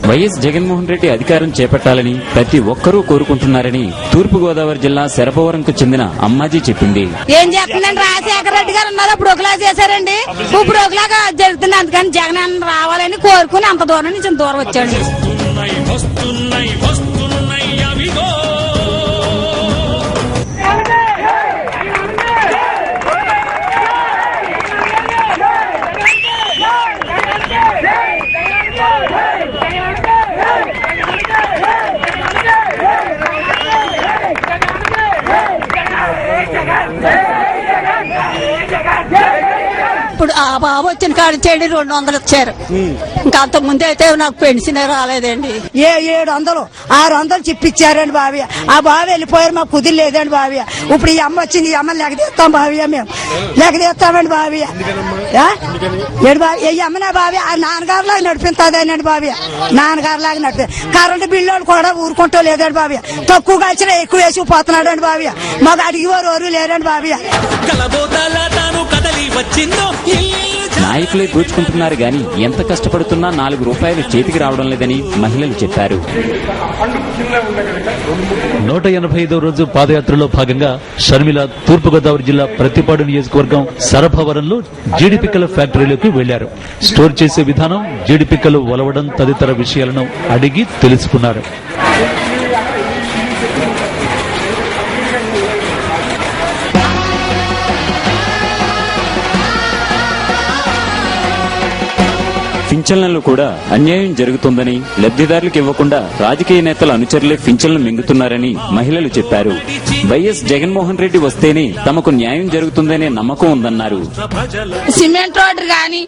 YS Jaganmohan Reddy అధికారం చేపట్టాలని ప్రతి ఒక్కరూ కోరుకుంటున్నారని తూర్పుగోదావరి జిల్లా శరభవరంకు చెందిన అమ్మాజీ చెప్పింది. ఏం చేస్తుందండి, రాజశేఖర రెడ్డి గారు ఉన్నారు అప్పుడు ఒకలా చేశారండి, ఇప్పుడు ఒకలాగా జరుగుతుంది. అందుకని జగన్ రావాలని కోరుకుని అంత దూరం నుంచి ఇంత దూరం వచ్చాడు. ఇప్పుడు ఆ బాబు వచ్చిన కాడి చేయండి 200 ఇచ్చారు. ఇంకా అంత ముందే అయితే నాకు పెన్షన్ రాలేదండి. 700 600 చిప్పిచ్చారండి బావి. ఆ బావి వెళ్ళిపోయారు, మాకు కుదిరి లేదండి బావి. ఇప్పుడు ఈ అమ్మ వచ్చింది, ఈ అమ్మని లెగదీస్తాం బావి, మేము లెగదీస్తామండి బావి. ఈ అమ్మనే బావి ఆ నాన్నగారులాగా నడిపిస్తుందండి బావి, నాన్నగారులాగా నడిపి. కరెంటు బిల్లు కూడా ఊరుకుంటూ లేదండి బావి. తక్కువ కాల్చిన ఎక్కువ వేసి పోతున్నాడండి బావి. మాకు అడిగేవారు ఎవరు లేరండి బావి. నాయకులే దోచుకుంటున్నారు గాని ఎంత కష్టపడుతున్నా 4 రూపాయలు చేతికి రావడం లేదని మహిళలు చెప్పారు. 185వ రోజు పాదయాత్రలో భాగంగా షర్మిల తూర్పుగోదావరి జిల్లా ప్రతిపాడు నియోజకవర్గం శరభవరంలో జీడిపిక్కల ఫ్యాక్టరీలోకి వెళ్లారు. స్టోర్ చేసే విధానం, జీడిపిక్కలు ఒలవడం తదితర విషయాలను అడిగి తెలుసుకున్నారు. పింఛన్లలో కూడా అన్యాయం జరుగుతుందని, లబ్ధిదారులకు ఇవ్వకుండా రాజకీయ నేతల అనుచరులే పింఛన్లు మింగుతున్నారని మహిళలు చెప్పారు. వైఎస్ జగన్మోహన్ రెడ్డి వస్తేనే తమకు న్యాయం జరుగుతుందనే నమ్మకం ఉందన్నారు. సిమెంట్ రోడ్డు గాని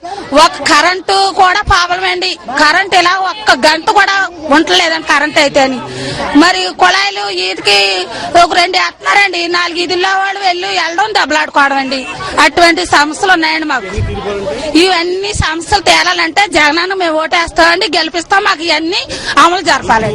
ఒక కరెంటు కూడా ప్రాబ్లం అండి. కరెంట్ ఇలా ఒక్క గంట కూడా ఉండలేదండి కరెంట్ అయితే అని. మరి కుళాయిలు ఈదికి ఒక 2 వేస్తున్నారండి, 4 ఈదుల్లో వాళ్ళు వెళ్ళడం దెబ్బలాడుకోవడం అండి. అటువంటి సమస్యలు ఉన్నాయండి మాకు. ఇవన్నీ సమస్యలు తేలాలంటే జగన్ మేము ఓటేస్తామండి, గెలిపిస్తాం. మాకు ఇవన్నీ అమలు జరపాలి.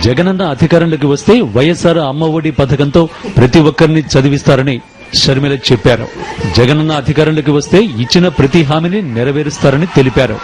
జగనన్న అధికారంలోకి వస్తే వైఎస్ఆర్ అమ్మ ఒడి పథకంతో ప్రతి ఒక్కరిని చదివిస్తారని షర్మిల చెప్పారు. జగనన్న అధికారంలోకి వస్తే ఇచ్చిన ప్రతి హామీని నెరవేరుస్తారని తెలిపారు.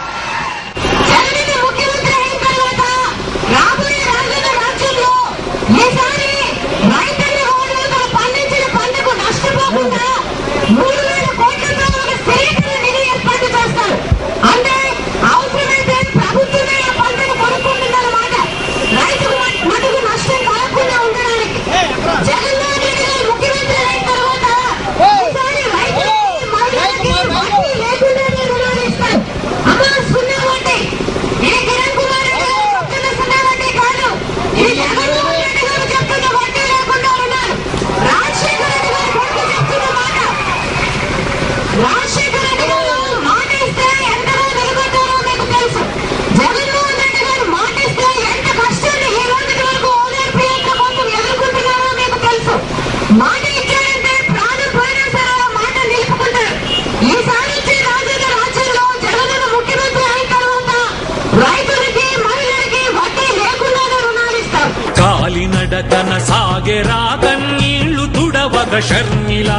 కాలినడకన సాగెరా కన్నీళ్లు తుడవగ షర్మిల,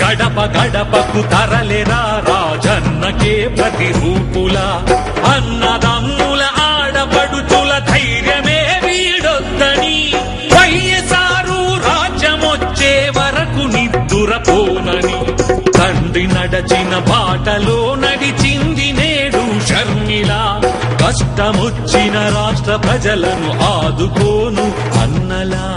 గడప గడపకు తరలెరా రాజన్నకే ప్రతిరూపులా. అన్నదమ్ముల ఆడపడుచుల ధైర్యమే వీడొద్దని, వైఎస్ఆర్ రాజ్యమొచ్చే వరకు నిద్దురపోనని. తండ్రి నడచిన బాటలో నడిచింది నేడు షర్మిల. కష్టమొచ్చిన రాష్ట్ర ప్రజలను ఆదుకోను అన్నలా.